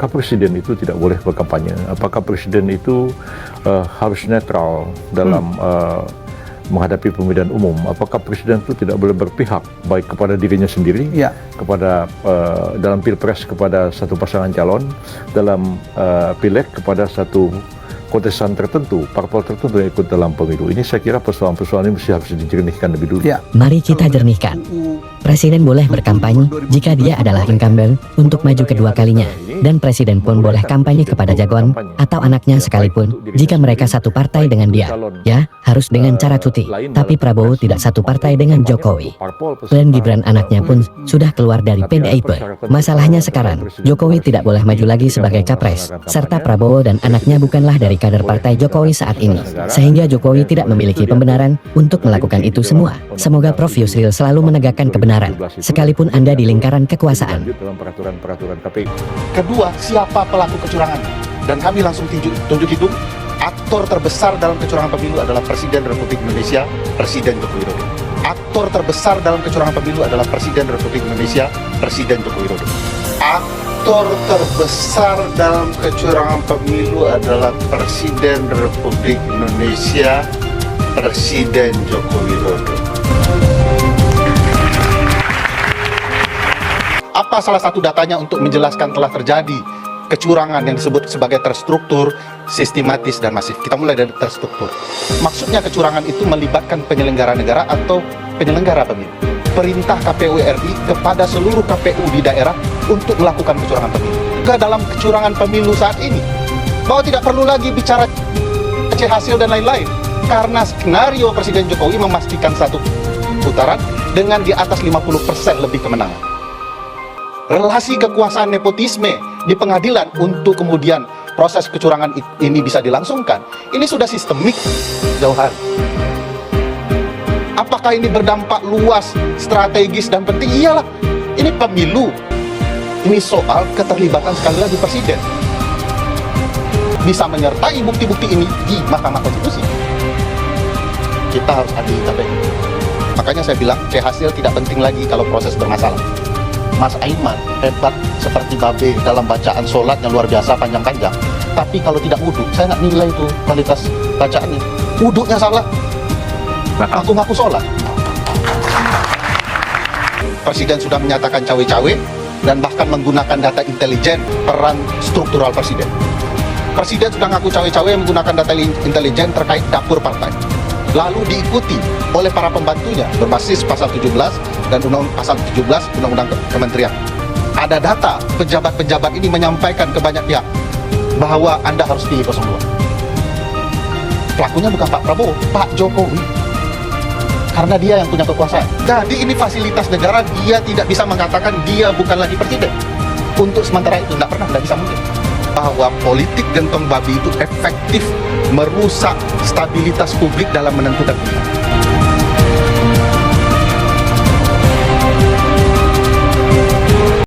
apakah presiden itu tidak boleh berkampanye? Apakah presiden itu harus netral dalam menghadapi pemilihan umum? Apakah presiden itu tidak boleh berpihak baik kepada dirinya sendiri, kepada dalam pilpres kepada satu pasangan calon, dalam pileg kepada satu kontestan tertentu, parpol tertentu yang ikut dalam pemilu? Ini saya kira persoalan-persoalan ini mesti harus dijernihkan lebih dulu. Mari kita jernihkan. Presiden boleh berkampanye jika dia adalah incumbent untuk maju kedua kalinya, dan presiden pun boleh kampanye kepada jagoan atau anaknya sekalipun jika mereka satu partai dengan dia. Ya, harus dengan cara cuti. Tapi Prabowo tidak satu partai dengan Jokowi. Dan Gibran anaknya pun sudah keluar dari PDIP. Masalahnya sekarang, Jokowi tidak boleh maju lagi sebagai capres, serta Prabowo dan anaknya bukanlah dari kader partai Jokowi saat ini, sehingga Jokowi tidak memiliki pembenaran untuk melakukan itu semua. Semoga Prof Yusril selalu menegakkan kebenaran, sekalipun Anda di lingkaran kekuasaan. Kedua, siapa pelaku kecurangan? Dan kami langsung tunjuk hidung. Aktor terbesar dalam kecurangan pemilu adalah Presiden Republik Indonesia, Presiden Joko Widodo. Aktor terbesar dalam kecurangan pemilu adalah Presiden Republik Indonesia, Presiden Joko Widodo. Aktor terbesar dalam kecurangan pemilu adalah Presiden Republik Indonesia, Presiden Joko Widodo. Apa salah satu datanya untuk menjelaskan telah terjadi kecurangan yang disebut sebagai terstruktur, sistematis, dan masif? Kita mulai dari terstruktur. Maksudnya kecurangan itu melibatkan penyelenggara negara atau penyelenggara pemilu. Perintah KPU RI kepada seluruh KPU di daerah untuk melakukan kecurangan pemilu. Ke dalam kecurangan pemilu saat ini, bahwa tidak perlu lagi bicara hasil dan lain-lain, karena skenario Presiden Jokowi memastikan satu putaran dengan di atas 50% lebih kemenangan. Relasi kekuasaan nepotisme di pengadilan untuk kemudian proses kecurangan ini bisa dilangsungkan, ini sudah sistemik jauh hari. Apakah ini berdampak luas, strategis, dan penting? Iyalah, ini pemilu. Ini soal keterlibatan sekali lagi presiden. Bisa menyertai bukti-bukti ini di Mahkamah Konstitusi. Kita harus adil KPU. Makanya saya bilang, hasil tidak penting lagi kalau proses bermasalah. Mas Aiman hebat seperti babe dalam bacaan sholat yang luar biasa panjang-panjang, tapi kalau tidak wudhu, saya nggak nilai itu kualitas bacaannya. Wudhunya salah, ngaku-ngaku sholat. Presiden sudah menyatakan cawe-cawe dan bahkan menggunakan data intelijen peran struktural presiden. Presiden sudah ngaku cawe-cawe menggunakan data intelijen terkait dapur partai, lalu diikuti oleh para pembantunya berbasis pasal 17 dan pasal 17 Undang-Undang Kementerian. Ada data pejabat-pejabat ini menyampaikan ke banyak pihak bahwa Anda harus pilih 02. Pelakunya bukan Pak Prabowo, Pak Jokowi. Karena dia yang punya kekuasaan. Jadi ini fasilitas negara, dia tidak bisa mengatakan dia bukan lagi presiden. Untuk sementara itu, tidak bisa mungkin. Bahwa politik gentong babi itu efektif merusak stabilitas publik dalam menentukan pilihan.